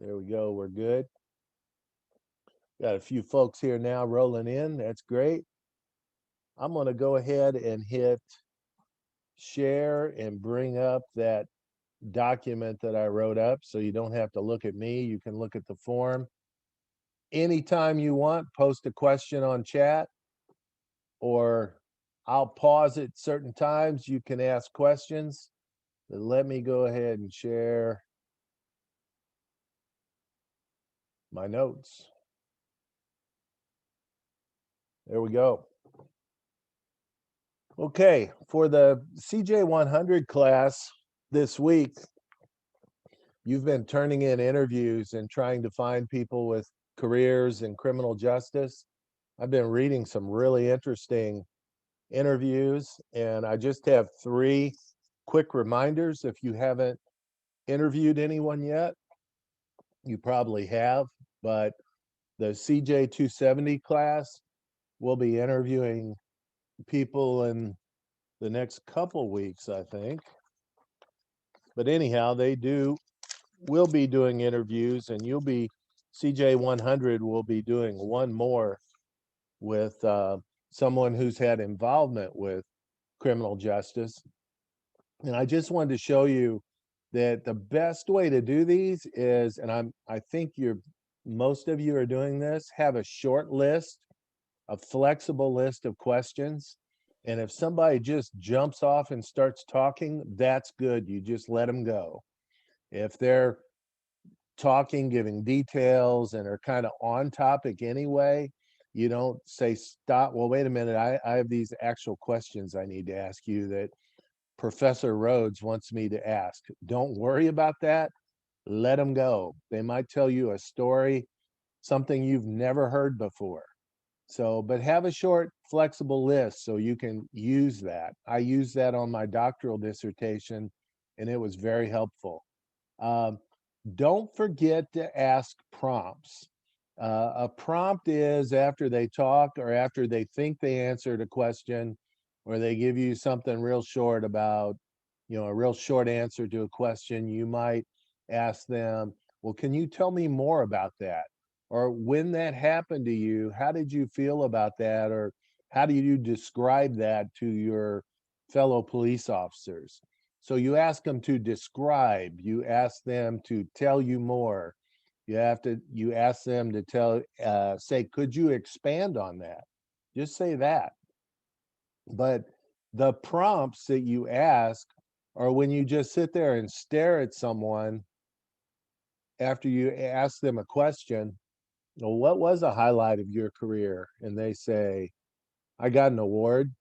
There we go. We're good. Got a few folks here now rolling in. That's great. I'm going to go ahead and hit share and bring up that document that I wrote up so you don't have to look at me. You can look at the form. Anytime you want, post a question on chat, or I'll pause at certain times. You can ask questions. But let me go ahead and share my notes. There we go. Okay, for the CJ 100 class this week, you've been turning in interviews and trying to find people with careers in criminal justice. I've been reading some really interesting interviews, and I just have three quick reminders. If you haven't interviewed anyone yet, you probably have, but the CJ 270 class will be interviewing people in the next couple weeks, I think. But anyhow, will be doing interviews, and CJ 100 will be doing one more with someone who's had involvement with criminal justice. And I just wanted to show you that the best way to do these is, and I think most of you are doing this, have a short list, a flexible list of questions. And if somebody just jumps off and starts talking, that's good. You just let them go. If they're talking, giving details, and are kind of on topic anyway, you don't say, stop. Well, wait a minute. I have these actual questions I need to ask you that Professor Rhodes wants me to ask. Don't worry about that. Let them go. They might tell you a story, something you've never heard before. So, but have a short, flexible list so you can use that. I used that on my doctoral dissertation, and it was very helpful. Um, don't forget to ask prompts. A prompt is after they talk or after they think they answered a question, or they give you something real short about, a real short answer to a question. You might ask them, well, can you tell me more about that? Or when that happened to you, how did you feel about that? Or how do you describe that to your fellow police officers? So you ask them to describe, you ask them to tell you more. You ask them to say, could you expand on that? Just say that. But the prompts that you ask are when you just sit there and stare at someone after you ask them a question. Well, what was a highlight of your career? And they say, I got an award.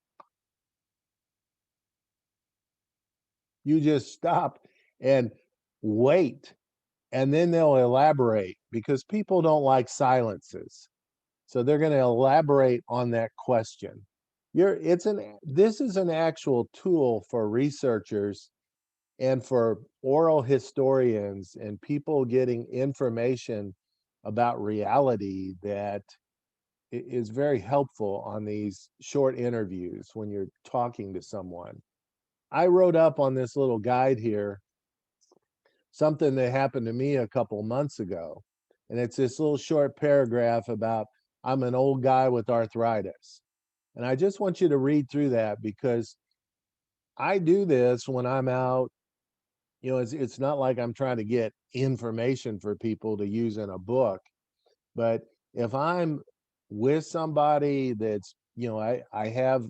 You just stop and wait, and then they'll elaborate because people don't like silences. So they're going to elaborate on that question. This is an actual tool for researchers and for oral historians and people getting information about reality that is very helpful on these short interviews when you're talking to someone. I wrote up on this little guide here something that happened to me a couple months ago. And it's this little short paragraph about I'm an old guy with arthritis. And I just want you to read through that because I do this when I'm out. It's not like I'm trying to get information for people to use in a book, but if I'm with somebody that's, I've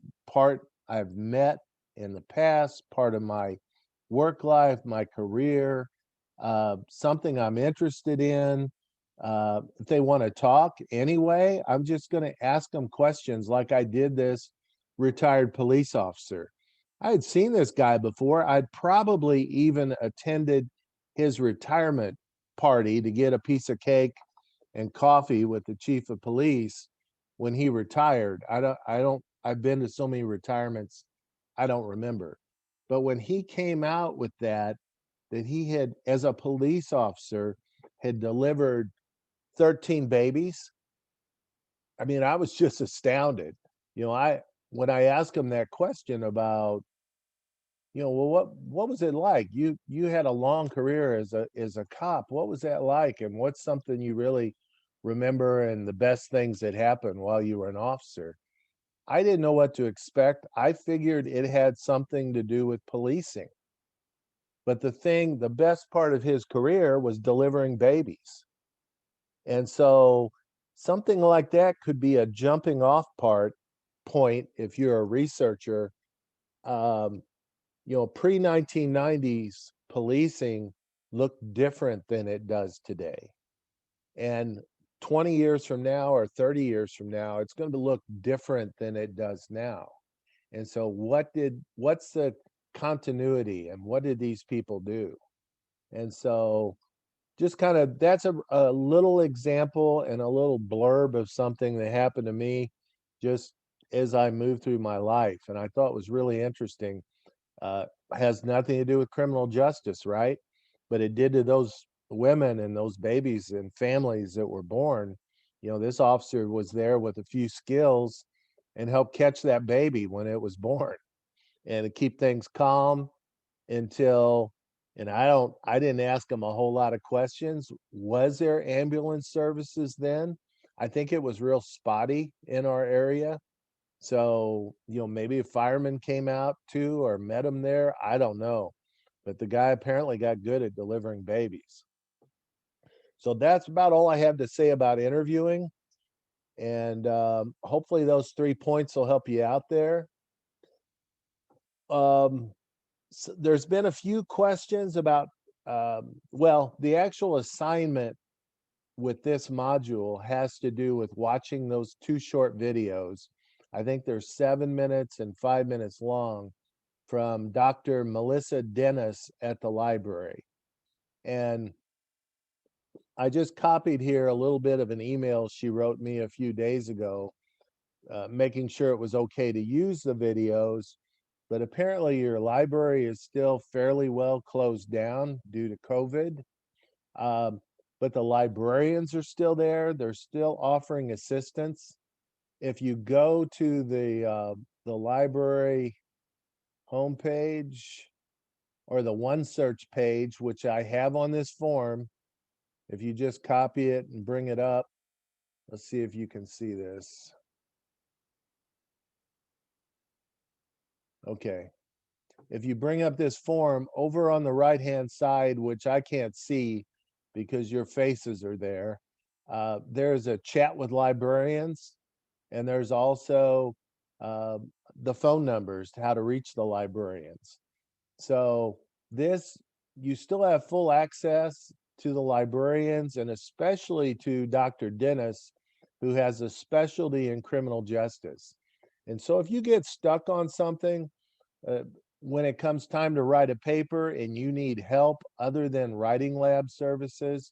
met in the past, part of my work life, my career, something I'm interested in. If they want to talk anyway, I'm just going to ask them questions like I did this retired police officer. I had seen this guy before. I'd probably even attended his retirement party to get a piece of cake and coffee with the chief of police when he retired. I've been to so many retirements, I don't remember. But when he came out with that he had, as a police officer, had delivered 13 babies. I mean, I was just astounded. When I asked him that question about, well, what was it like? You had a long career as a cop. What was that like? And what's something you really remember and the best things that happened while you were an officer? I didn't know what to expect. I figured it had something to do with policing. But the best part of his career was delivering babies. And so something like that could be a jumping off point if you're a researcher. Um, Pre 1990s policing looked different than it does today. And 20 years from now or 30 years from now, it's going to look different than it does now. And so what's the continuity and what did these people do? And so just kind of that's a little example and a little blurb of something that happened to me just as I moved through my life. And I thought was really interesting. uh, has nothing to do with criminal justice, right? But it did to those women and those babies and families that were born. This officer was there with a few skills and helped catch that baby when it was born and to keep things calm until, and I didn't ask him a whole lot of questions. Was there ambulance services then? I think it was real spotty in our area. So, maybe a fireman came out too or met him there. I don't know. But the guy apparently got good at delivering babies. So that's about all I have to say about interviewing. And hopefully those 3 points will help you out there. Um, there's been a few questions about, well, the actual assignment with this module has to do with watching those two short videos. I think they're 7 minutes and 5 minutes long from Dr. Melissa Dennis at the library. And I just copied here a little bit of an email she wrote me a few days ago, making sure it was okay to use the videos. But apparently, your library is still fairly well closed down due to COVID. Um, but the librarians are still there. They're still offering assistance. If you go to the library homepage or the OneSearch page, which I have on this form, if you just copy it and bring it up, let's see if you can see this. Okay. If you bring up this form over on the right-hand side, which I can't see because your faces are there, there's a chat with librarians, and there's also uh, the phone numbers to how to reach the librarians. So this, you still have full access to the librarians and especially to Dr. Dennis, who has a specialty in criminal justice. And so if you get stuck on something, uh, when it comes time to write a paper and you need help other than writing lab services,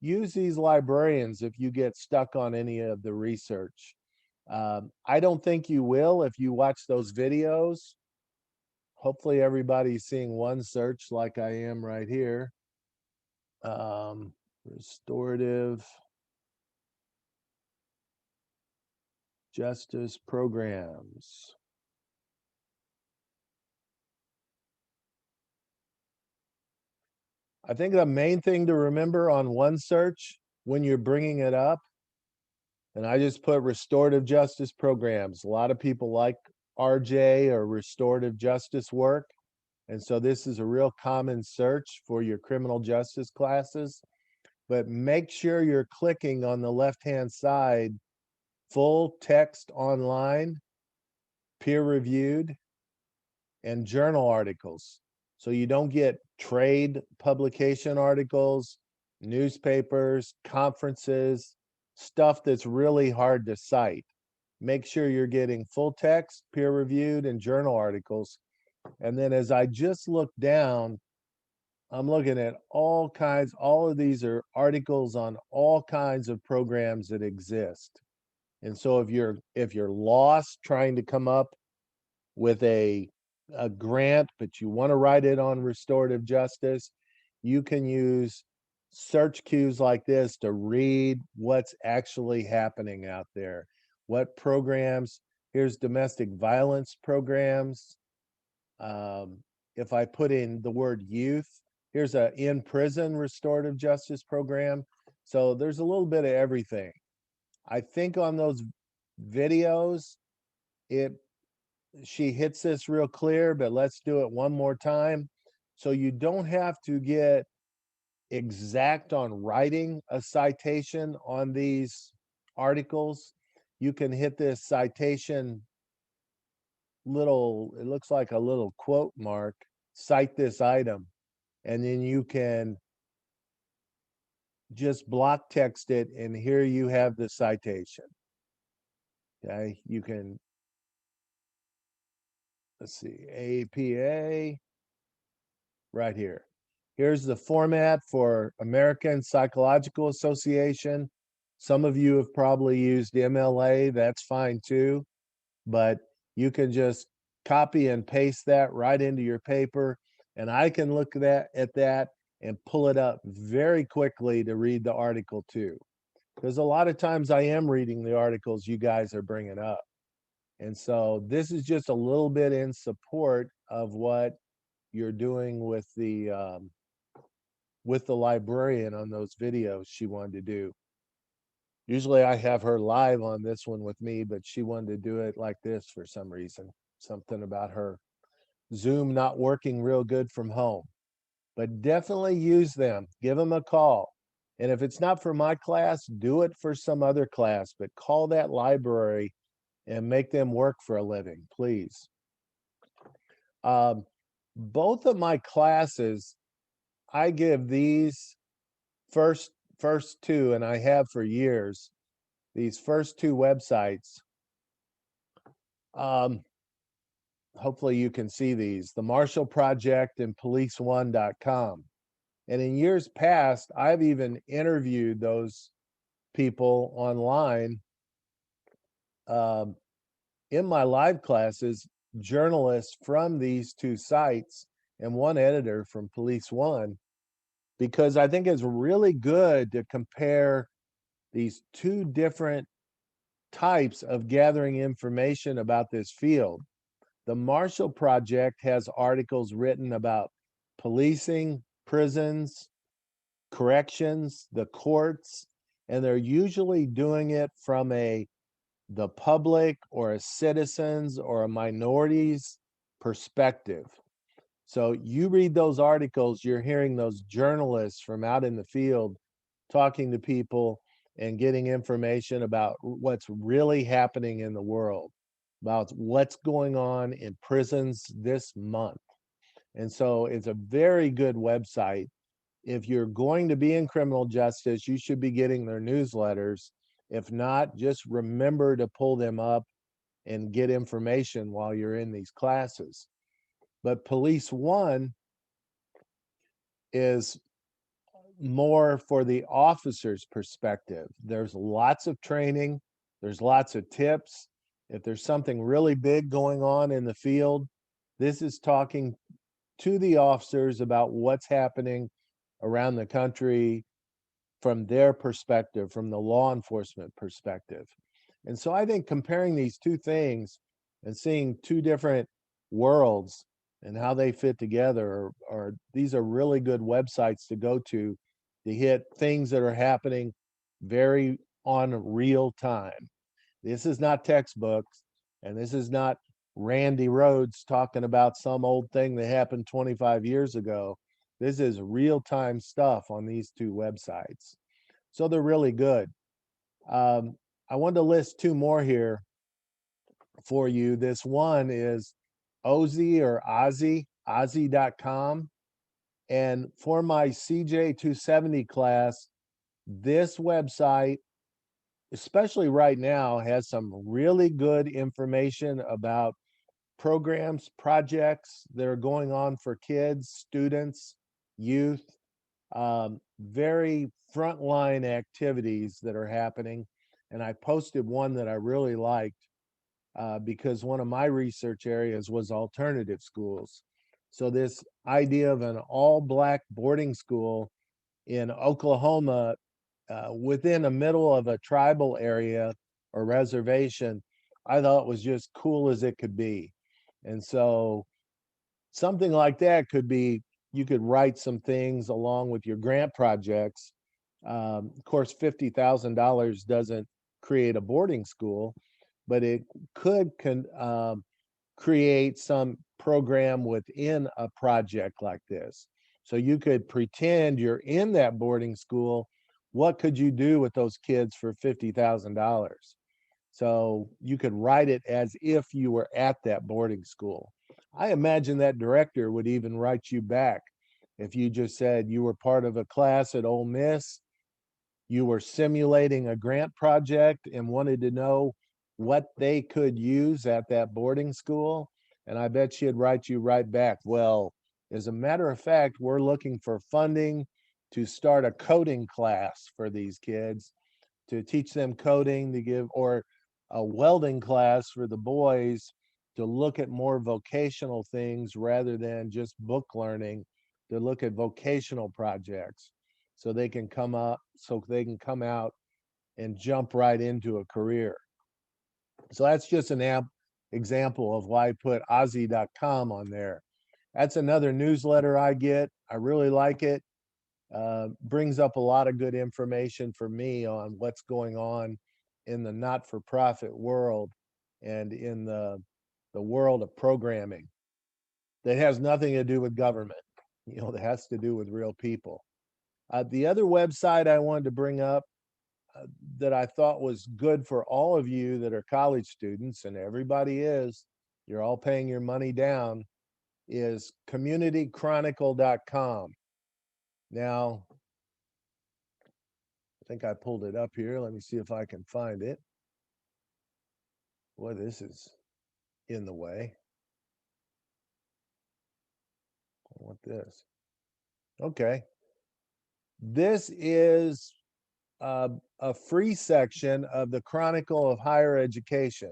use these librarians if you get stuck on any of the research. I don't think you will if you watch those videos. Hopefully everybody's seeing OneSearch like I am right here. Restorative justice programs. I think the main thing to remember on OneSearch when you're bringing it up, and I just put restorative justice programs. A lot of people like RJ or restorative justice work. And so this is a real common search for your criminal justice classes. But make sure you're clicking on the left-hand side, full text online, peer-reviewed, and journal articles. So you don't get trade publication articles, newspapers, conferences, stuff that's really hard to cite. Make sure you're getting full text, peer-reviewed, and journal articles. And then as I just look down, I'm looking at all of these are articles on all kinds of programs that exist. And so if you're lost trying to come up with a grant, but you want to write it on restorative justice, you can use search cues like this to read what's actually happening out there. What programs, here's domestic violence programs. if I put in the word youth, here's a in prison restorative justice program. So there's a little bit of everything. I think on those videos, it she hits this real clear, but let's do it one more time. So you don't have to get exact on writing a citation on these articles. You can hit this citation little, it looks like a little quote mark, cite this item, and then you can just block text it, and here you have the citation. Okay, you can, let's see, APA, right here. Here's the format for American Psychological Association. Some of you have probably used MLA, that's fine too, but you can just copy and paste that right into your paper, and I can look at that and pull it up very quickly to read the article too. Because a lot of times I am reading the articles you guys are bringing up. And so this is just a little bit in support of what you're doing with the librarian on those videos she wanted to do. Usually I have her live on this one with me, but she wanted to do it like this for some reason. Something about her Zoom not working real good from home. But definitely use them. Give them a call. And if it's not for my class, do it for some other class, but call that library and make them work for a living, please. Both of my classes, I give these first two, and I have for years, these first two websites. Hopefully you can see these, the Marshall Project and police1.com. And in years past, I've even interviewed those people online in my live classes, journalists from these two sites and one editor from Police One, because I think it's really good to compare these two different types of gathering information about this field. The Marshall Project has articles written about policing, prisons, corrections, the courts, and they're usually doing it from the public or a citizens or a minority's perspective. So you read those articles, you're hearing those journalists from out in the field talking to people and getting information about what's really happening in the world, about what's going on in prisons this month. And so it's a very good website. If you're going to be in criminal justice, you should be getting their newsletters. If not, just remember to pull them up and get information while you're in these classes. But Police One is more for the officer's perspective. There's lots of training, there's lots of tips. If there's something really big going on in the field, this is talking to the officers about what's happening around the country from their perspective, from the law enforcement perspective. And so I think comparing these two things and seeing two different worlds and how they fit together are these are really good websites to go to hit things that are happening very on real time. This is not textbooks, and this is not Randy Rhodes talking about some old thing that happened 25 years ago. This is real time stuff on these two websites. So they're really good. I wanted to list two more here for you. This one is Ozzy or Ozzy, Ozzy.com. And for my CJ 270 class, this website, especially right now, has some really good information about programs, projects that are going on for kids, students, youth, very frontline activities that are happening. And I posted one that I really liked because one of my research areas was alternative schools. So this idea of an all-black boarding school in Oklahoma within the middle of a tribal area or reservation, I thought was just cool as it could be. And so something like that could be, you could write some things along with your grant projects. Of course, $50,000 doesn't create a boarding school, but it could create some program within a project like this. So you could pretend you're in that boarding school. What could you do with those kids for $50,000? So you could write it as if you were at that boarding school. I imagine that director would even write you back if you just said you were part of a class at Ole Miss, you were simulating a grant project and wanted to know what they could use at that boarding school. And I bet she'd write you right back. Well, as a matter of fact, we're looking for funding to start a coding class for these kids, to teach them coding, to give, or a welding class for the boys, to look at more vocational things rather than just book learning, to look at vocational projects so they can come out and jump right into a career. So that's just an example of why I put Ozzy.com on there. That's another newsletter I get. I really like it. Brings up a lot of good information for me on what's going on in the not-for-profit world and in the world of programming that has nothing to do with government. That has to do with real people. The other website I wanted to bring up that I thought was good for all of you that are college students, and everybody is, you're all paying your money down, is communitychronicle.com. Now, I think I pulled it up here. Let me see if I can find it. Boy, this is in the way. I want this. Okay. This is a free section of the Chronicle of Higher Education,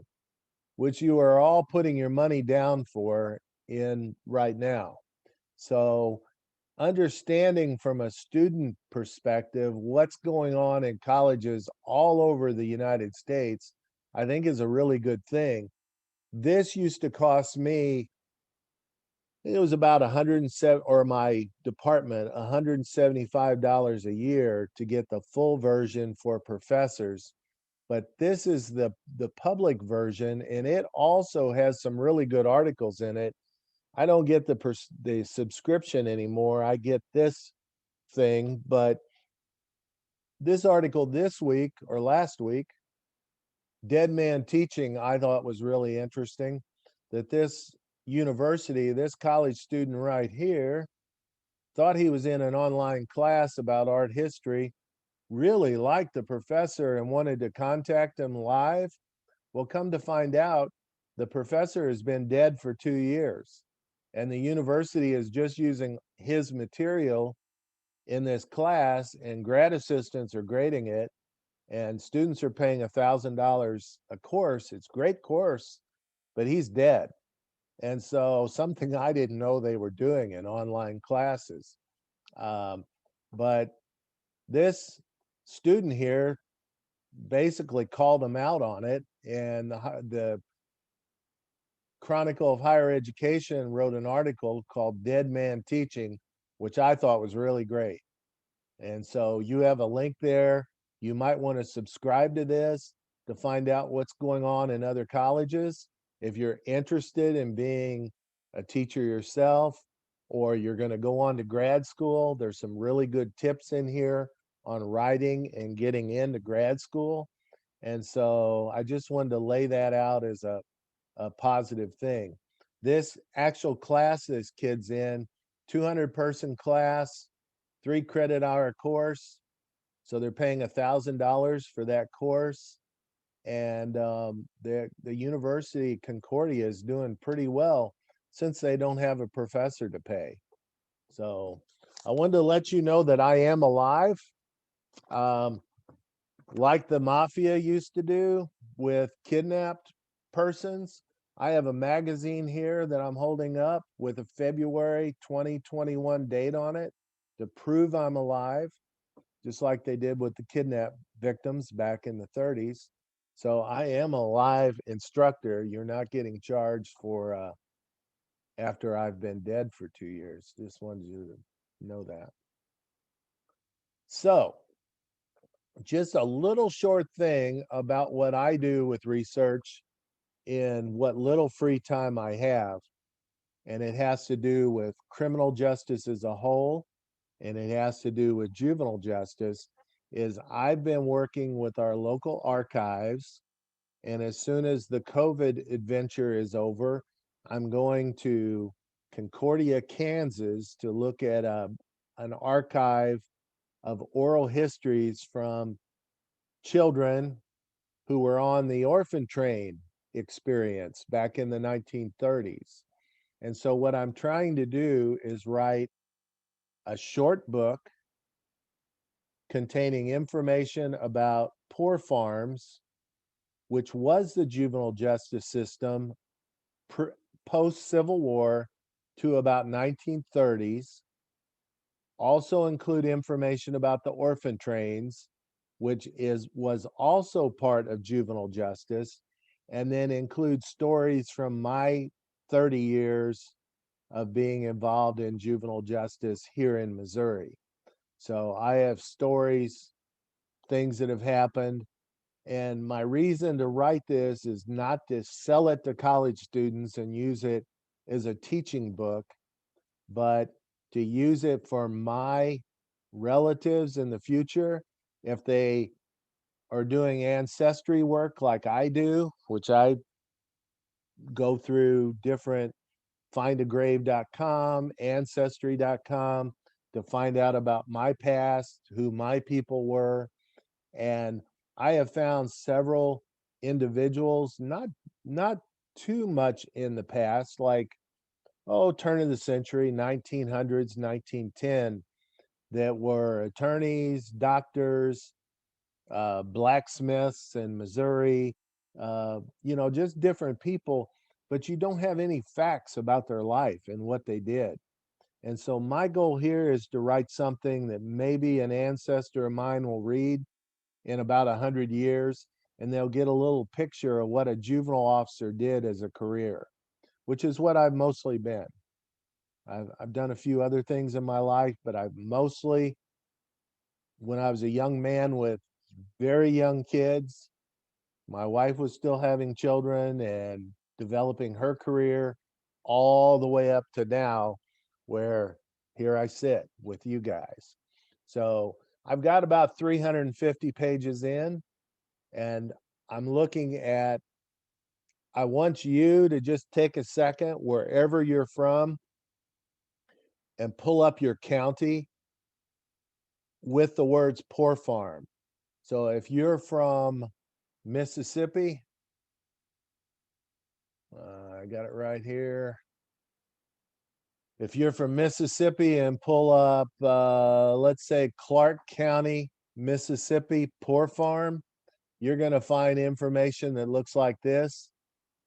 which you are all putting your money down for in right now. So understanding from a student perspective what's going on in colleges all over the United States, I think is a really good thing. This used to cost me, it was about 107, or my department, $175 a year to get the full version for professors. But this is the public version, and it also has some really good articles in it. I don't get the subscription anymore. I get this thing, but this article this week or last week, Dead Man Teaching, I thought was really interesting. That this university, this college student right here, thought he was in an online class about art history, really liked the professor and wanted to contact him live. Well, come to find out, the professor has been dead for 2 years, and the university is just using his material in this class, and grad assistants are grading it, and students are paying $1,000 a course. It's a great course, but he's dead. And so something I didn't know they were doing in online classes. Um, but this student here basically called him out on it, and the Chronicle of Higher Education wrote an article called Dead Man Teaching, which I thought was really great. And so you have a link there. You might want to subscribe to this to find out what's going on in other colleges. If you're interested in being a teacher yourself, or you're going to go on to grad school, there's some really good tips in here on writing and getting into grad school. And so I just wanted to lay that out as a positive thing. This actual class this kid's in, 200-person class, 3 credit hour course. So they're paying $1,000 for that course. And the University Concordia is doing pretty well since they don't have a professor to pay. So I wanted to let you know that I am alive. Um, like the mafia used to do with kidnapped persons. I have a magazine here that I'm holding up with a February 2021 date on it to prove I'm alive, just like they did with the kidnap victims back in the 30s. So I am a live instructor. You're not getting charged for after I've been dead for 2 years. Just wanted you to know that. So, just a little short thing about what I do with research in what little free time I have. And it has to do with criminal justice as a whole, and it has to do with juvenile justice. Is I've been working with our local archives, and as soon as the COVID adventure is over, I'm going to Concordia, Kansas to look at an archive of oral histories from children who were on the orphan train experience back in the 1930s. And so, what I'm trying to do is write a short book containing information about poor farms, which was the juvenile justice system post Civil War to about 1930s. Also include information about the orphan trains, which was also part of juvenile justice, and then include stories from my 30 years of being involved in juvenile justice here in Missouri. So I have stories, things that have happened. And my reason to write this is not to sell it to college students and use it as a teaching book, but to use it for my relatives in the future if they are doing ancestry work like I do, which I go through different findagrave.com, ancestry.com to find out about my past, who my people were. And I have found several individuals, not too much in the past, like turn of the century, 1900s, 1910, that were attorneys, doctors, blacksmiths in Missouri, just different people, but you don't have any facts about their life and what they did. And so my goal here is to write something that maybe an ancestor of mine will read in about 100 years, and they'll get a little picture of what a juvenile officer did as a career, which is what I've mostly been. I've done a few other things in my life, but I've mostly, when I was a young man with very young kids, my wife was still having children and developing her career all the way up to now, where here I sit with you guys. So I've got about 350 pages in, and I'm looking at, I want you to just take a second wherever you're from and pull up your county with the words poor farm. So if you're from Mississippi, I got it right here. If you're from Mississippi and pull up, let's say Clark County, Mississippi, poor farm, you're going to find information that looks like this.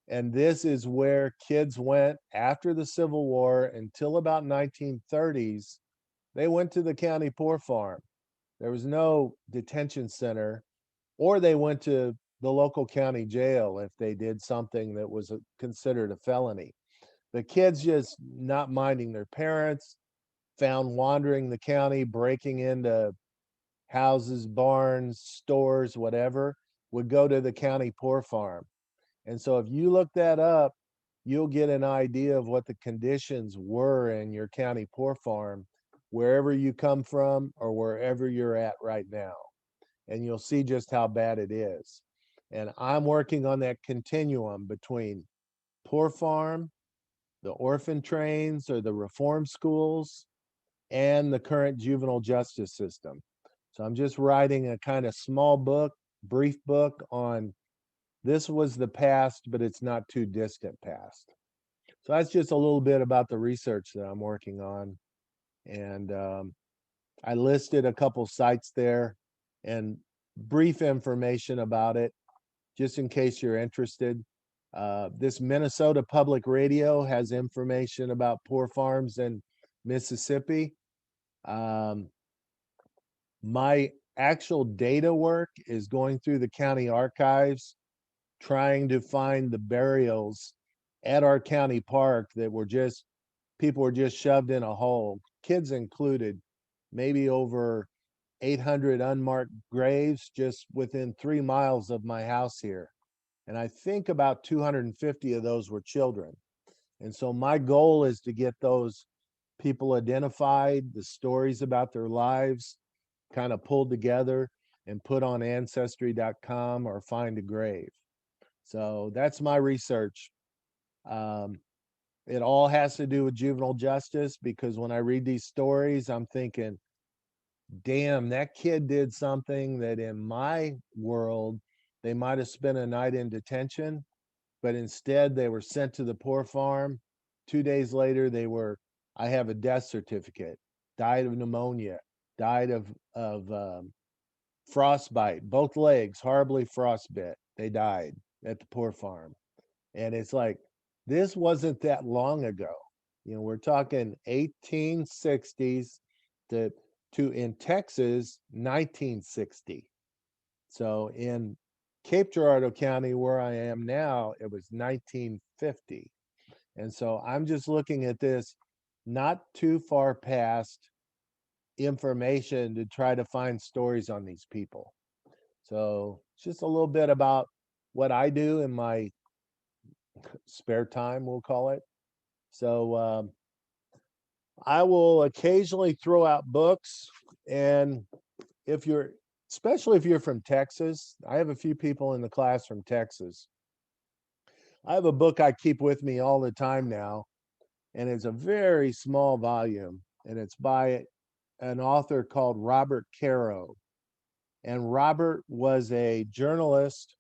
And this is where kids went after the Civil War until about 1930s. They went to the county poor farm. There was no detention center, or they went to the local county jail if they did something that was considered a felony. The kids just not minding their parents, found wandering the county, breaking into houses, barns, stores, whatever, would go to the county poor farm. And so if you look that up, you'll get an idea of what the conditions were in your county poor farm, wherever you come from or wherever you're at right now. And you'll see just how bad it is. And I'm working on that continuum between poor farm, the orphan trains or the reform schools, and the current juvenile justice system. So I'm just writing a kind of small book, brief book on this was the past, but it's not too distant past. So that's just a little bit about the research that I'm working on. And I listed a couple sites there and brief information about it, just in case you're interested. This Minnesota Public Radio has information about poor farms in Mississippi. Um, my actual data work is going through the county archives, trying to find the burials at our county park that were just, people were just shoved in a hole, kids included, maybe over 800 unmarked graves just within 3 miles of my house here. And I think about 250 of those were children. And so my goal is to get those people identified, the stories about their lives kind of pulled together and put on ancestry.com or find a grave. So that's my research. Um, it all has to do with juvenile justice, because when I read these stories, I'm thinking, damn, that kid did something that in my world, they might have spent a night in detention, but instead they were sent to the poor farm. 2 days later, I have a death certificate, died of pneumonia, died of frostbite, both legs, horribly frostbit. They died at the poor farm. And it's like, this wasn't that long ago. We're talking 1860s to in Texas, 1960. So in Cape Girardeau County, where I am now, it was 1950. And so I'm just looking at this not too far past information to try to find stories on these people. So it's just a little bit about what I do in my spare time, we'll call it. So I will occasionally throw out books. And if you're, especially if you're from Texas, I have a few people in the class from Texas. I have a book I keep with me all the time now, and it's a very small volume, and it's by an author called Robert Caro. And Robert was a journalist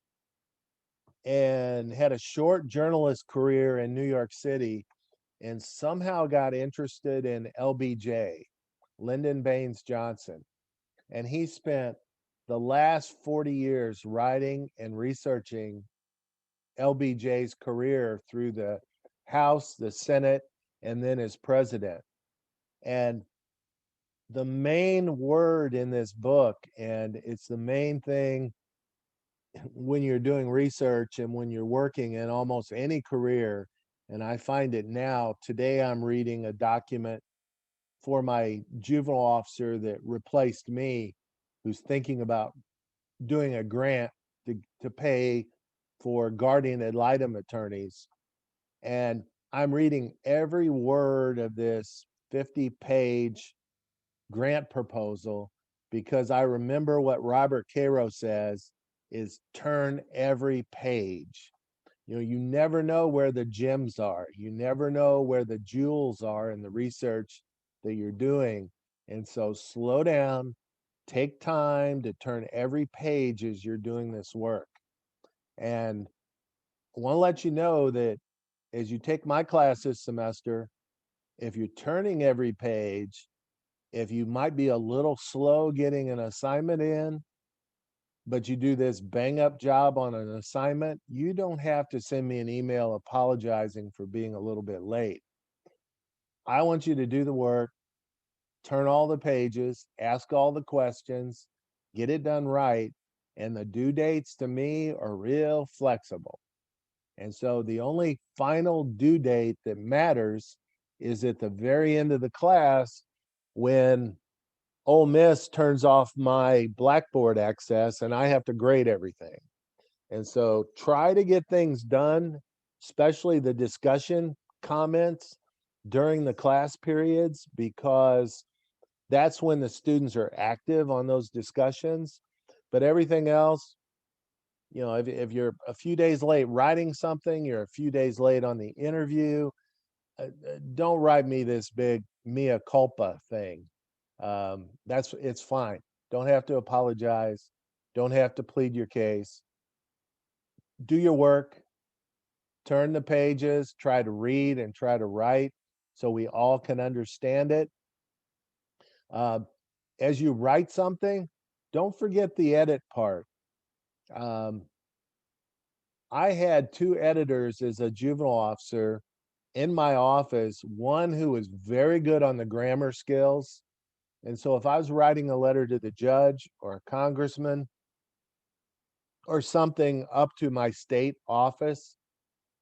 and had a short journalist career in New York City, and somehow got interested in LBJ, Lyndon Baines Johnson. And he spent the last 40 years writing and researching LBJ's career through the House, the Senate, and then as president. And the main word in this book, and it's the main thing when you're doing research and when you're working in almost any career, and I find it now, today I'm reading a document for my juvenile officer that replaced me, who's thinking about doing a grant to pay for guardian ad litem attorneys. And I'm reading every word of this 50-page grant proposal, because I remember what Robert Caro says is turn every page. You never know where the gems are. You never know where the jewels are in the research that you're doing. And so slow down, take time to turn every page as you're doing this work. And I want to let you know that as you take my class this semester, if you're turning every page, if you might be a little slow getting an assignment in, but you do this bang up job on an assignment, you don't have to send me an email apologizing for being a little bit late. I want you to do the work, turn all the pages, ask all the questions, get it done right. And the due dates to me are real flexible. And so the only final due date that matters is at the very end of the class, when Ole Miss turns off my Blackboard access and I have to grade everything. And so try to get things done, especially the discussion comments during the class periods, because that's when the students are active on those discussions. But everything else, if you're a few days late writing something, you're a few days late on the interview, don't write me this big mea culpa thing. It's fine. Don't have to apologize. Don't have to plead your case. Do your work, turn the pages, try to read and try to write so we all can understand it. As you write something, don't forget the edit part. I had two editors as a juvenile officer in my office, one who was very good on the grammar skills. And so if I was writing a letter to the judge or a congressman or something up to my state office,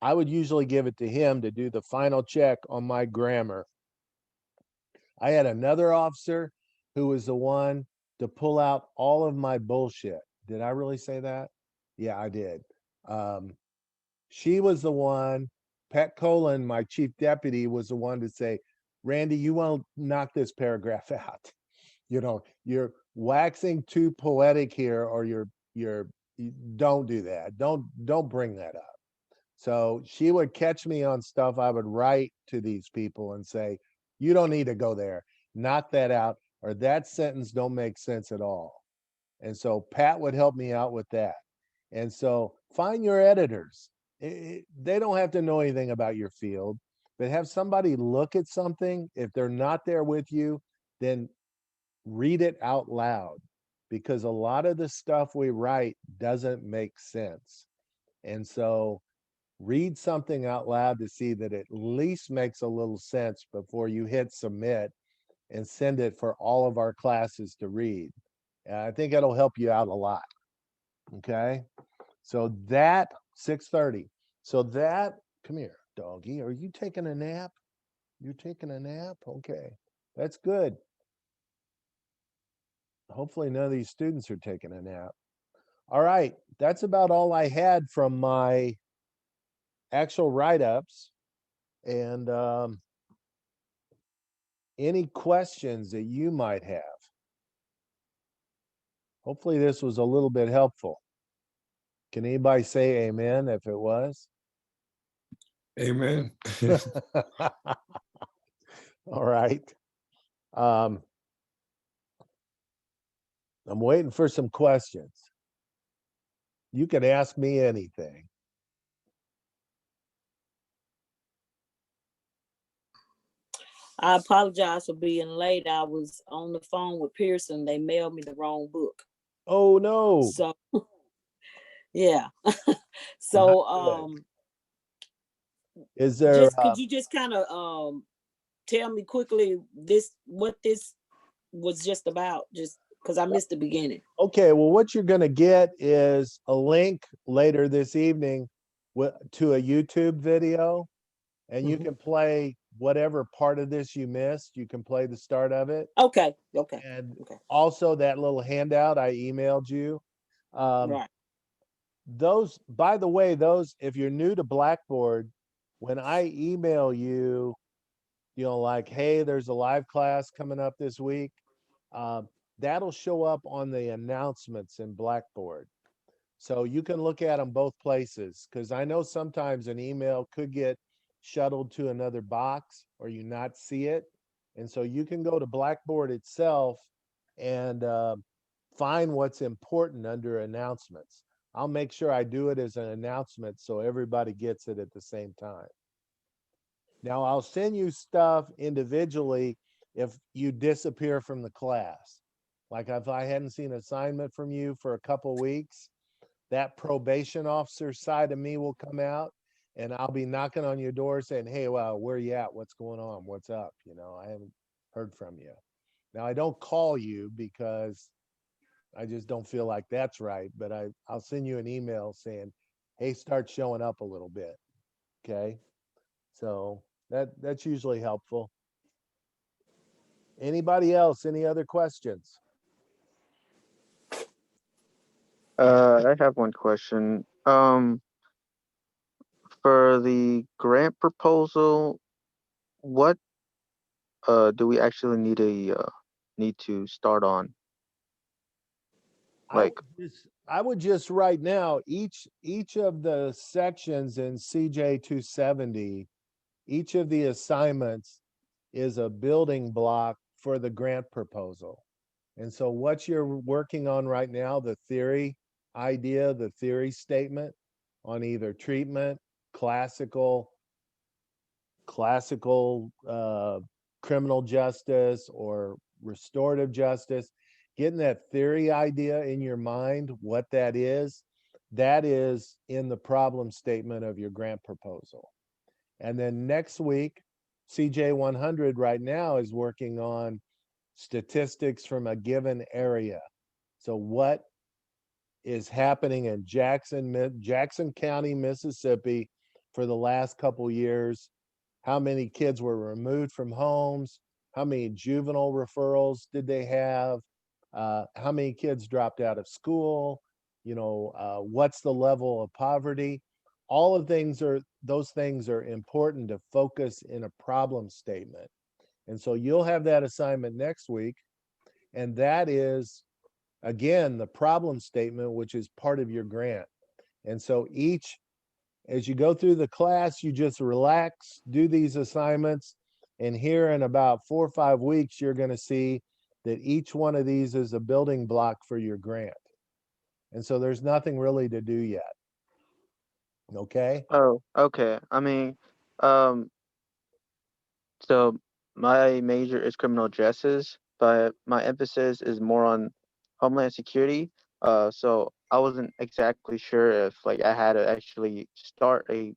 I would usually give it to him to do the final check on my grammar. I had another officer who was the one to pull out all of my bullshit. Did I really say that? Yeah, I did. Um, she was the one, Pat Colin, my chief deputy, was the one to say, Randy, you want to knock this paragraph out. You're waxing too poetic here, or don't do that. Don't bring that up. So she would catch me on stuff I would write to these people and say, you don't need to go there. Knock that out, or that sentence don't make sense at all. And so Pat would help me out with that. And so find your editors. They don't have to know anything about your field, but have somebody look at something. If they're not there with you, then read it out loud, because a lot of the stuff we write doesn't make sense. And so read something out loud to see that it at least makes a little sense before you hit submit and send it for all of our classes to read. And I think it'll help you out a lot. Okay. So that 6:30. So that, come here, doggy. Are you taking a nap? You're taking a nap? Okay. That's good. Hopefully none of these students are taking a nap. All right. That's about all I had from my actual write-ups. And any questions that you might have. Hopefully this was a little bit helpful. Can anybody say amen if it was? Amen. All right. I'm waiting for some questions. You can ask me anything. I apologize for being late. I was on the phone with Pearson. They mailed me the wrong book. Oh no. So yeah. So is there just could you just kind of tell me quickly what this was just about, just because I missed the beginning. Okay, well, what you're going to get is a link later this evening to a YouTube video, and you can play whatever part of this you missed. You can play the start of it. Okay. And Okay. also that little handout I emailed you. Right. Those, by the way, those, if you're new to Blackboard, when I email you, like, hey, there's a live class coming up this week, that'll show up on the announcements in Blackboard. So you can look at them both places, because I know sometimes an email could get shuttled to another box or you not see it. And so you can go to Blackboard itself and find what's important under announcements. I'll make sure I do it as an announcement so everybody gets it at the same time. Now I'll send you stuff individually if you disappear from the class. Like if I hadn't seen an assignment from you for a couple weeks, that probation officer side of me will come out, and I'll be knocking on your door saying, hey, well, where you at? What's going on? What's up? I haven't heard from you. Now I don't call you because I just don't feel like that's right, but I'll send you an email saying, hey, start showing up a little bit. Okay. So that's usually helpful. Anybody else? Any other questions? I have one question. For the grant proposal, what do we actually need to start on? Like, I would just right now, each of the sections in CJ 270, each of the assignments is a building block for the grant proposal. And so what you're working on right now, the theory idea, the theory statement on either treatment, classical criminal justice, or restorative justice, getting that theory idea in your mind, what that is in the problem statement of your grant proposal. And then next week, CJ 100 right now is working on statistics from a given area. So what is happening in Jackson County, Mississippi for the last couple years, how many kids were removed from homes, how many juvenile referrals did they have, how many kids dropped out of school, what's the level of poverty. All of those things are important to focus in a problem statement. And so you'll have that assignment next week. And that is, again, the problem statement, which is part of your grant. And so as you go through the class, you just relax, do these assignments. And here in about 4 or 5 weeks, you're going to see that each one of these is a building block for your grant. And so there's nothing really to do yet. Okay. Oh, okay. I mean, um, so my major is criminal justice, but my emphasis is more on Homeland Security. So I wasn't exactly sure if like I had to actually start a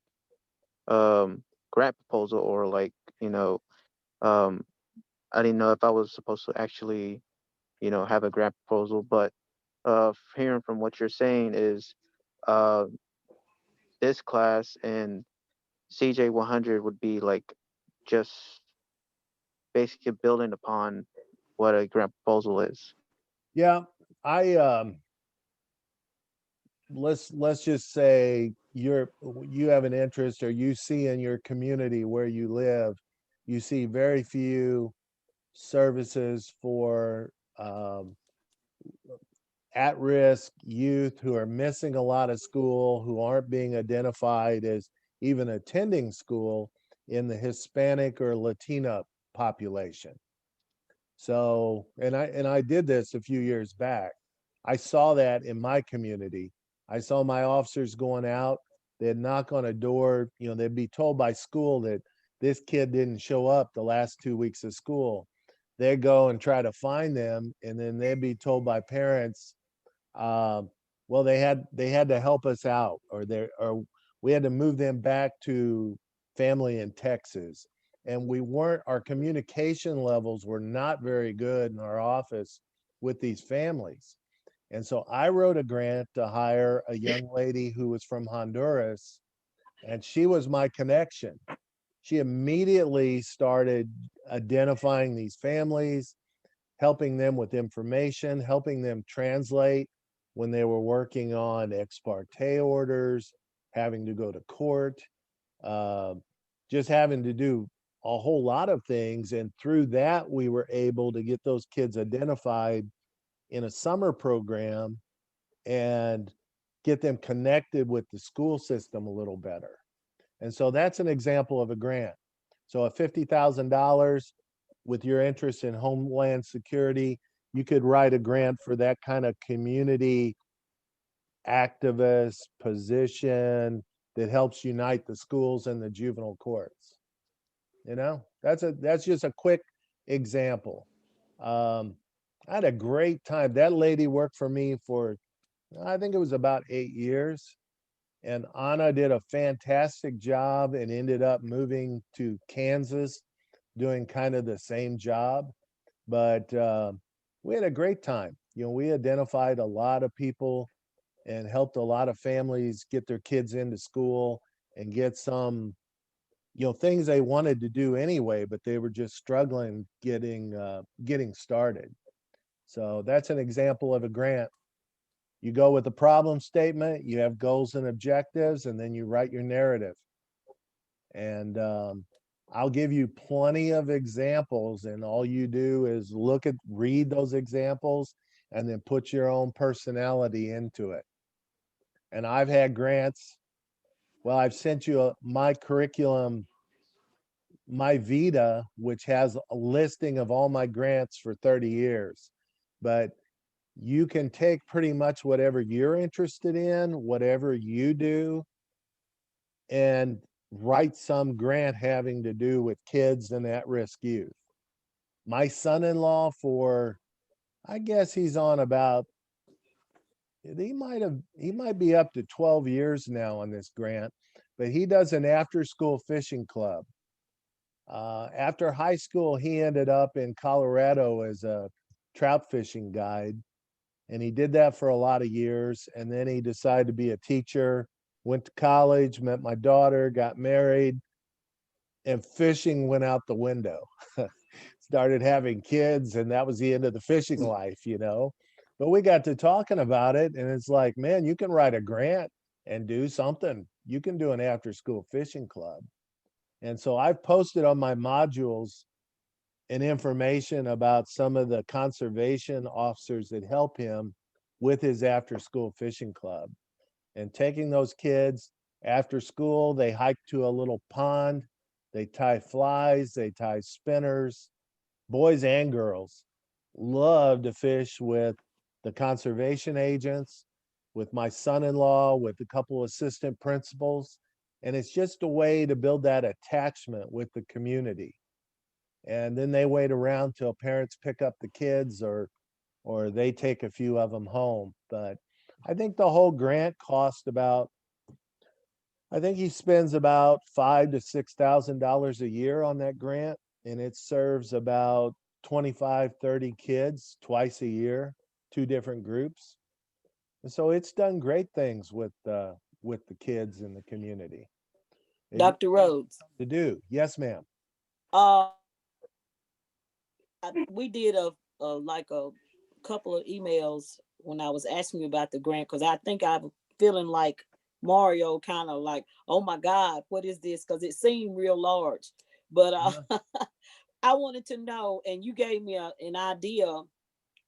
grant proposal or like, you know, um I didn't know if I was supposed to actually, have a grant proposal, but hearing from what you're saying is uh this class and CJ 100 would be like just basically building upon what a grant proposal is. Yeah. I let's just say you have an interest, or you see in your community where you live, you see very few services for at-risk youth who are missing a lot of school, who aren't being identified as even attending school in the Hispanic or Latina population. So, and I did this a few years back. I saw that in my community. I saw my officers going out, they'd knock on a door, they'd be told by school that this kid didn't show up the last 2 weeks of school. They'd go and try to find them, and then they'd be told by parents, well, they had to help us out, or we had to move them back to family in Texas. And our communication levels were not very good in our office with these families. And so I wrote a grant to hire a young lady who was from Honduras, and she was my connection. She immediately started identifying these families, helping them with information, helping them translate when they were working on ex parte orders, having to go to court, uh, just having to do a whole lot of things. And through that, we were able to get those kids identified in a summer program and get them connected with the school system a little better. And so that's an example of a grant. So at $50,000, with your interest in Homeland Security, you could write a grant for that kind of community activist position that helps unite the schools and the juvenile courts. That's just a quick example. I had a great time. That lady worked for me for, I think it was about 8 years. And Anna did a fantastic job and ended up moving to Kansas, doing kind of the same job. But we had a great time. We identified a lot of people and helped a lot of families get their kids into school and get some, things they wanted to do anyway, but they were just struggling getting started. So that's an example of a grant. You go with a problem statement, you have goals and objectives, and then you write your narrative. And I'll give you plenty of examples, and all you do is read those examples, and then put your own personality into it. And I've had grants. Well, I've sent you my curriculum, my Vita, which has a listing of all my grants for 30 years. But you can take pretty much whatever you're interested in, whatever you do, and write some grant having to do with kids and at-risk youth. My son-in-law, I guess he's on about, he might be up to 12 years now on this grant, but he does an after-school fishing club. After high school, he ended up in Colorado as a trout fishing guide. And he did that for a lot of years. And then he decided to be a teacher went to college, met my daughter, got married, and fishing went out the window. Started having kids, and that was the end of the fishing life, you know. But we got to talking about it, and it's like, man, you can write a grant and do something. You can do an after school fishing club. And so I've posted on my modules and information about some of the conservation officers that help him with his after school fishing club. And taking those kids after school, they hike to a little pond, they tie flies, they tie spinners. Boys and girls love to fish with the conservation agents, with my son-in-law, with a couple assistant principals. And it's just a way to build that attachment with the community. And then they wait around till parents pick up the kids, or they take a few of them home. But I think the whole grant cost about, I think he spends about $5,000 to $6,000 a year on that grant, and it serves about 25, 30 kids twice a year, 2 different groups. And so it's done great things with the kids in the community. Dr. Rhodes, To do, yes, ma'am. uh, we did a like a couple of emails when I was asking you about the grant, because I think I'm feeling like Mario, kind of like, oh my God, what is this? Because it seemed real large. But I wanted to know, and you gave me an idea,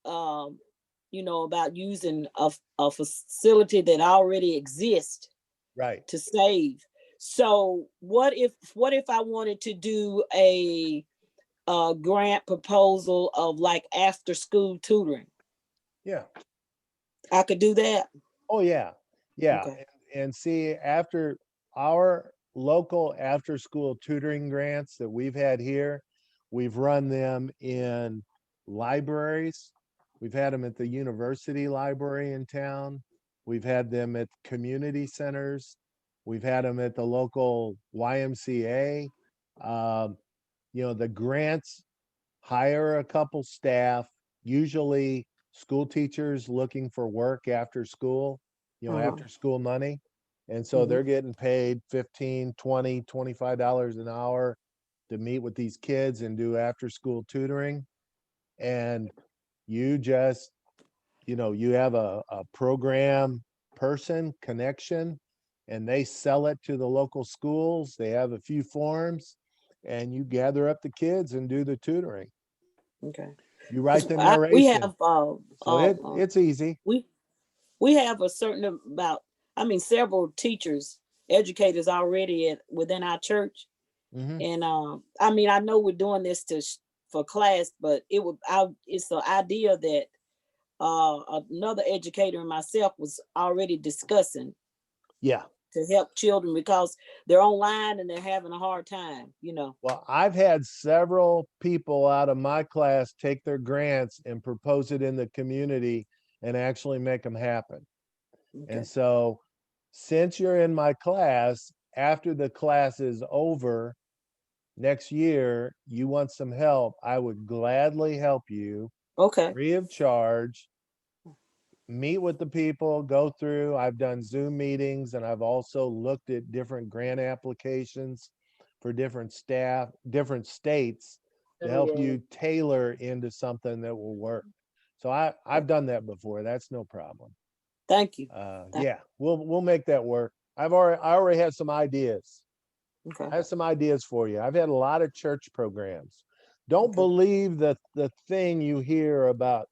you know, about using a facility that already exists Right. to save. So what if I wanted to do a grant proposal of like after school tutoring? Yeah. I could do that. Oh, yeah. Yeah. Okay. And see, after our local after school tutoring grants that we've had here, we've run them in libraries. We've had them at the university library in town. We've had them at community centers. We've had them at the local YMCA. Um, you know, the grants hire a couple staff, usually school teachers looking for work after school, you know, after school money. And so Mhm. they're getting paid 15, 20, $25 an hour to meet with these kids and do after school tutoring. And you just, you know, you have a program person connection, and they sell it to the local schools. They have a few forms, and you gather up the kids and do the tutoring. Okay. You write the We narration. have So it's easy. we have a certain about, I mean, several teachers, educators already within our church. Hmm. And I mean, I know we're doing this for class, but it's the idea that another educator and myself was already discussing Yeah. to help children, because they're online and they're having a hard time, you know. Well, I've had several people out of my class take their grants and propose it in the community and actually make them happen. Okay. And so, since you're in my class, after the class is over next year, you want some help, I would gladly help you Okay. free of charge. Meet with the people, go through. I've done Zoom meetings, and I've also looked at different grant applications for different staff, different states, to Oh, help yeah. you tailor into something that will work. So I've done that before. That's no problem. Thank you. Yeah, we'll make that work. I already have some ideas. Okay. I have some ideas for you. I've had a lot of church programs. Don't Okay. believe the thing you hear about.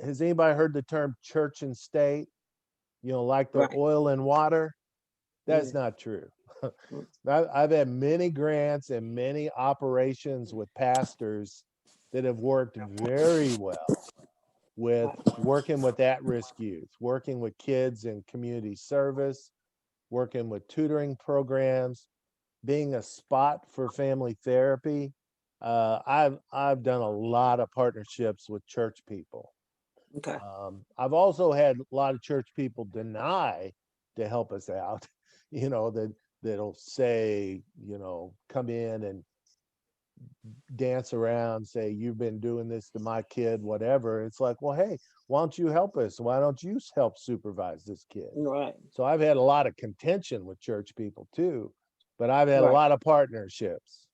Has anybody heard the term church and state? You know, like the Right. oil and water? That's Yeah. not true. Mm. I've had many grants and many operations with pastors that have worked very well with Right. working with at-risk youth, working with kids in community service, working with tutoring programs, being a spot for family therapy. I've done a lot of partnerships with church people. Okay. I've also had a lot of church people deny to help us out, you know, that'll say, you know, come in and dance around, say, you've been doing this to my kid, whatever. It's like, well, hey, why don't you help us? Why don't you help supervise this kid? Right. So I've had a lot of contention with church people too, but I've had a Right. lot of partnerships,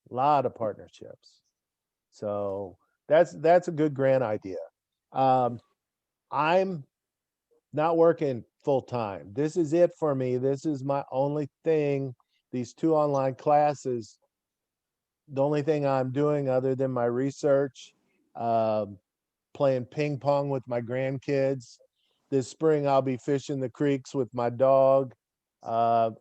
So that's a good grant idea. I'm not working full time. This is it for me. This is my only thing. These 2 online classes, the only thing I'm doing other than my research, um, playing ping pong with my grandkids. This spring, I'll be fishing the creeks with my dog, uh,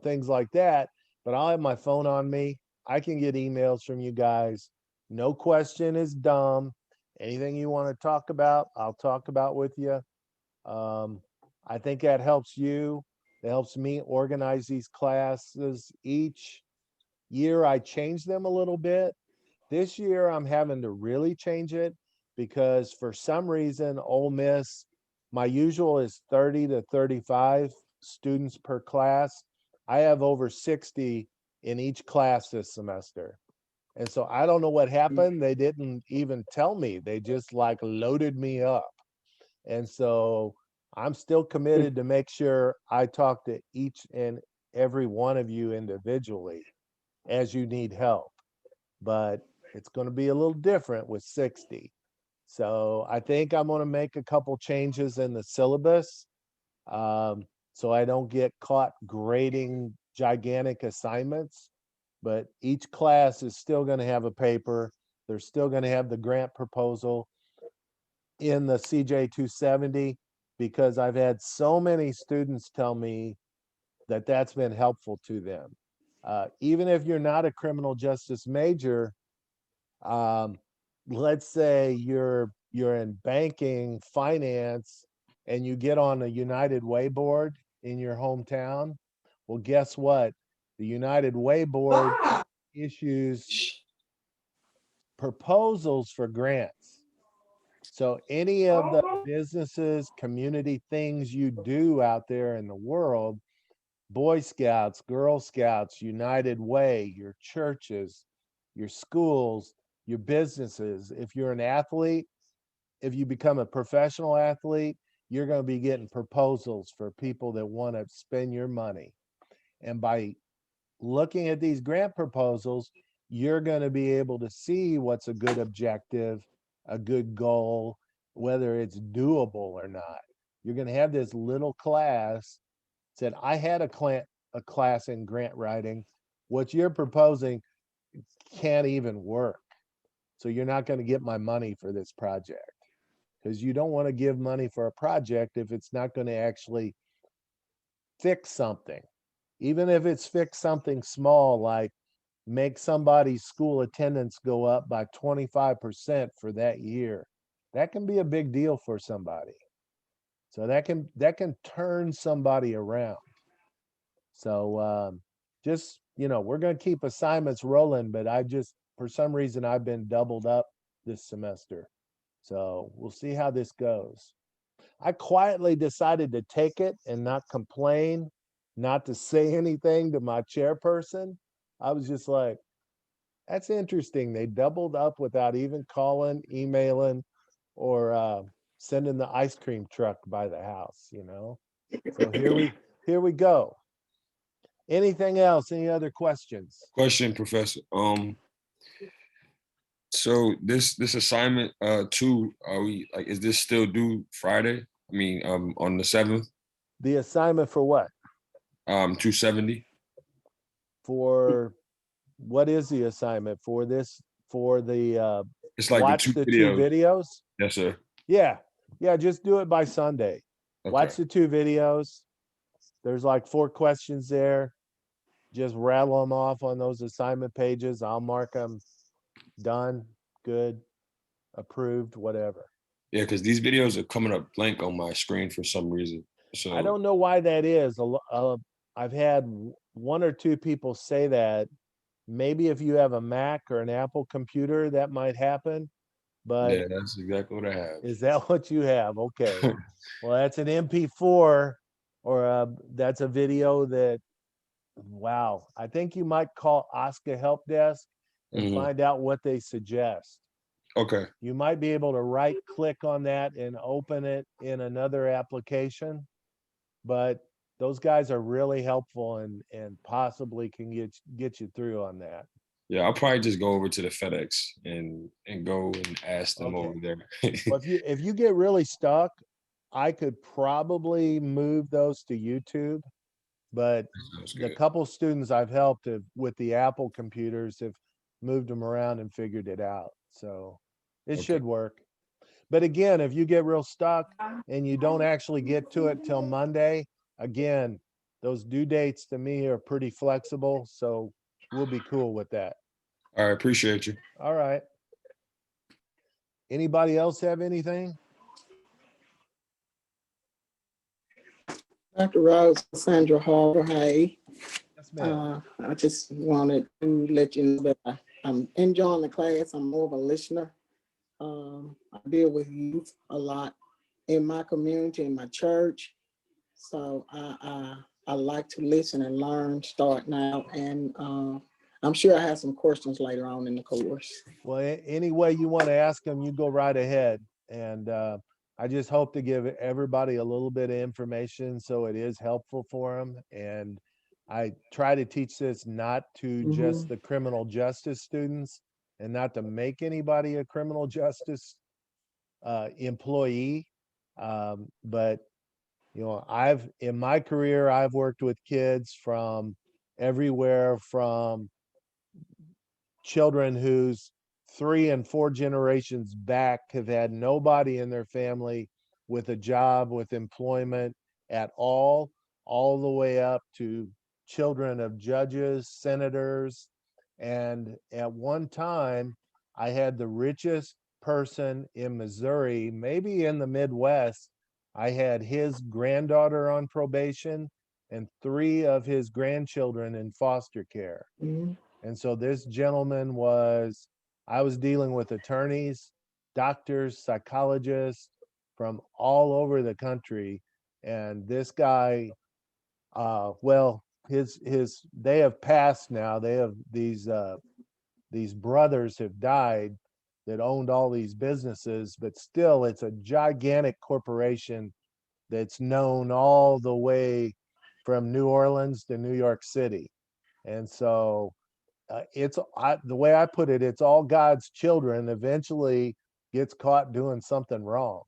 things like that. But I'll have my phone on me. I can get emails from you guys. No question is dumb. Anything you want to talk about, I'll talk about with you. I think that helps you. It helps me organize these classes. Each year I change them a little bit. This year I'm having to really change it because for some reason, Ole Miss, my usual is 30 to 35 students per class. I have over 60 in each class this semester. And so I don't know what happened. They didn't even tell me. They just like loaded me up. And so I'm still committed to make sure I talk to each and every one of you individually as you need help. But it's going to be a little different with 60. So I think I'm going to make a couple changes in the syllabus, so I don't get caught grading gigantic assignments. But each class is still going to have a paper. They're still going to have the grant proposal in the CJ 270 because I've had so many students tell me that that's been helpful to them. Even if you're not a criminal justice major, um, let's say you're in banking, finance, and you get on a United Way board in your hometown. Well, guess what? The United Way board issues proposals for grants. So any of the businesses, community things you do out there in the world, Boy Scouts, Girl Scouts, United Way, your churches, your schools, your businesses. If you're an athlete, if you become a professional athlete, you're going to be getting proposals for people that want to spend your money. And by looking at these grant proposals, you're going to be able to see what's a good objective, a good goal, whether it's doable or not. You're going to have this little class said, I had a class in grant writing. What you're proposing can't even work. So you're not going to get my money for this project because you don't want to give money for a project if it's not going to actually fix something. Even if it's fix something small, like make somebody's school attendance go up by 25% for that year, that can be a big deal for somebody. So that can turn somebody around. So just, we're going to keep assignments rolling, but for some reason, I've been doubled up this semester. So we'll see how this goes. I quietly decided to take it and not complain, not to say anything to my chairperson. I was just like, that's interesting. They doubled up without even calling, emailing, or sending the ice cream truck by the house. So here we go. Anything else? Any other questions? Question, Professor. So this assignment two, are we like, is this still due Friday? I mean, on the 7th, The assignment for what? 270. For what is the assignment for this? For the It's like watch the the 2 two videos. videos? Yes, sir. Yeah. Yeah, just do it by Sunday. Watch Okay. the 2 videos. There's like 4 questions there. Just rattle them off on those assignment pages. I'll mark them done, good, approved, whatever. Yeah, because these videos are coming up blank on my screen for some reason. So I don't know why that is. I've had 1 or 2 people say that. Maybe if you have a Mac or an Apple computer, that might happen. But yeah, that's exactly what I have. is that what you have? Okay. Well, that's an MP4 or that's a video that, wow. I think you might call Oscar Help Desk and Mhm. find out what they suggest. Okay. You might be able to right click on that and open it in another application, but those guys are really helpful and possibly can get you through on that. Yeah, I'll probably just go over to the FedEx and go and ask them Okay. over there. Well, if you get really stuck, I could probably move those to YouTube, but Sounds the good. couple students I've helped with the Apple computers have moved them around and figured it out. So it Okay. should work. But again, if you get real stuck and you don't actually get to it till Monday, again, those due dates to me are pretty flexible, so we'll be cool with that. All right, appreciate you. All right. Anybody else have anything? Dr. Rose, Sandra Harper, hey. Yes, ma'am. I just wanted to let you know that I'm enjoying the class. I'm more of a listener. I deal with youth a lot in my community, in my church. So I like to listen and learn starting out. And I'm sure I have some questions later on in the course. Well, any way you want to ask them, you go right ahead. And I just hope to give everybody a little bit of information so it is helpful for them. And I try to teach this not to just the criminal justice students and not to make anybody a criminal justice employee. But you know, in my career, I've worked with kids from everywhere from children whose 3 and 4 generations back have had nobody in their family with a job, with employment at all the way up to children of judges, senators. And at one time, I had the richest person in Missouri, maybe in the Midwest. I had his granddaughter on probation and 3 of his grandchildren in foster care. Mhm. And so this gentleman I was dealing with attorneys, doctors, psychologists from all over the country. And this guy, well, they have passed now. They have these brothers have died that owned all these businesses, but still it's a gigantic corporation that's known all the way from New Orleans to New York City. And so the way I put it, it's all God's children eventually gets caught doing something wrong.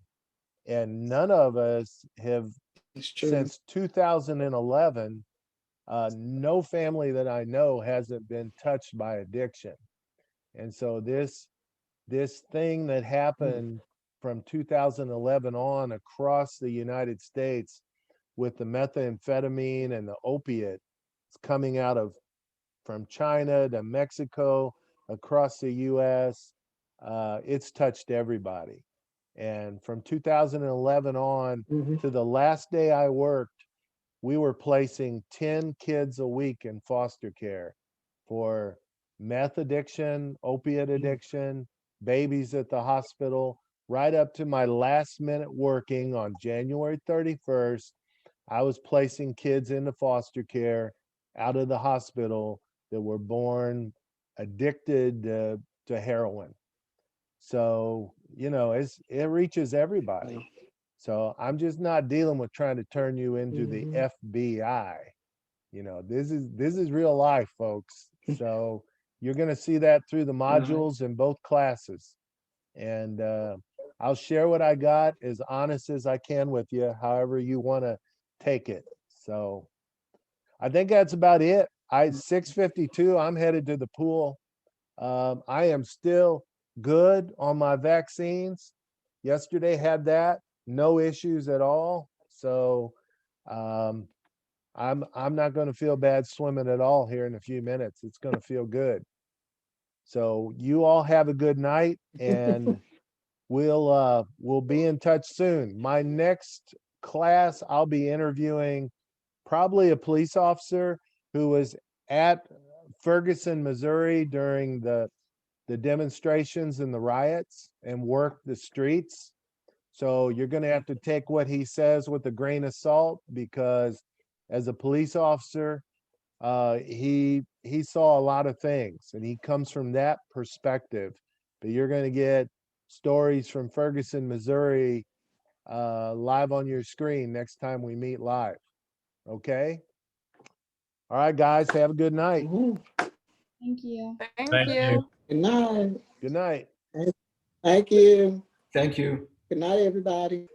And none of us have, It's true. since 2011, no family that I know hasn't been touched by addiction. And so this thing that happened from 2011 on across the United States with the methamphetamine and the opiate, it's coming out of from China to Mexico, across the US. It's touched everybody. And from 2011 on Mhm. to the last day I worked, we were placing 10 kids a week in foster care for meth addiction, opiate addiction, babies at the hospital, right up to my last minute working on January 31st. I was placing kids into foster care out of the hospital that were born addicted to heroin. So, you know, it reaches everybody. So I'm just not dealing with trying to turn you into the Mhm. FBI. You know, this is real life, folks. So you're going to see that through the modules in both classes. And I'll share what I got as honest as I can with you, however you want to take it. So I think that's about it. 6:52, I'm headed to the pool. I am still good on my vaccines. Yesterday had that, no issues at all. So um, I'm not going to feel bad swimming at all here in a few minutes. It's going to feel good. So you all have a good night, and we'll be in touch soon. My next class, I'll be interviewing probably a police officer who was at Ferguson, Missouri during the demonstrations and the riots and worked the streets. So you're going to have to take what he says with a grain of salt, because as a police officer, he saw a lot of things, and he comes from that perspective. But you're going to get stories from Ferguson, Missouri, live on your screen next time we meet live. Okay. All right, guys. Have a good night. Mhm. Thank you. Thank you. Good night. Good night. Thank you. Thank you. Good night, everybody.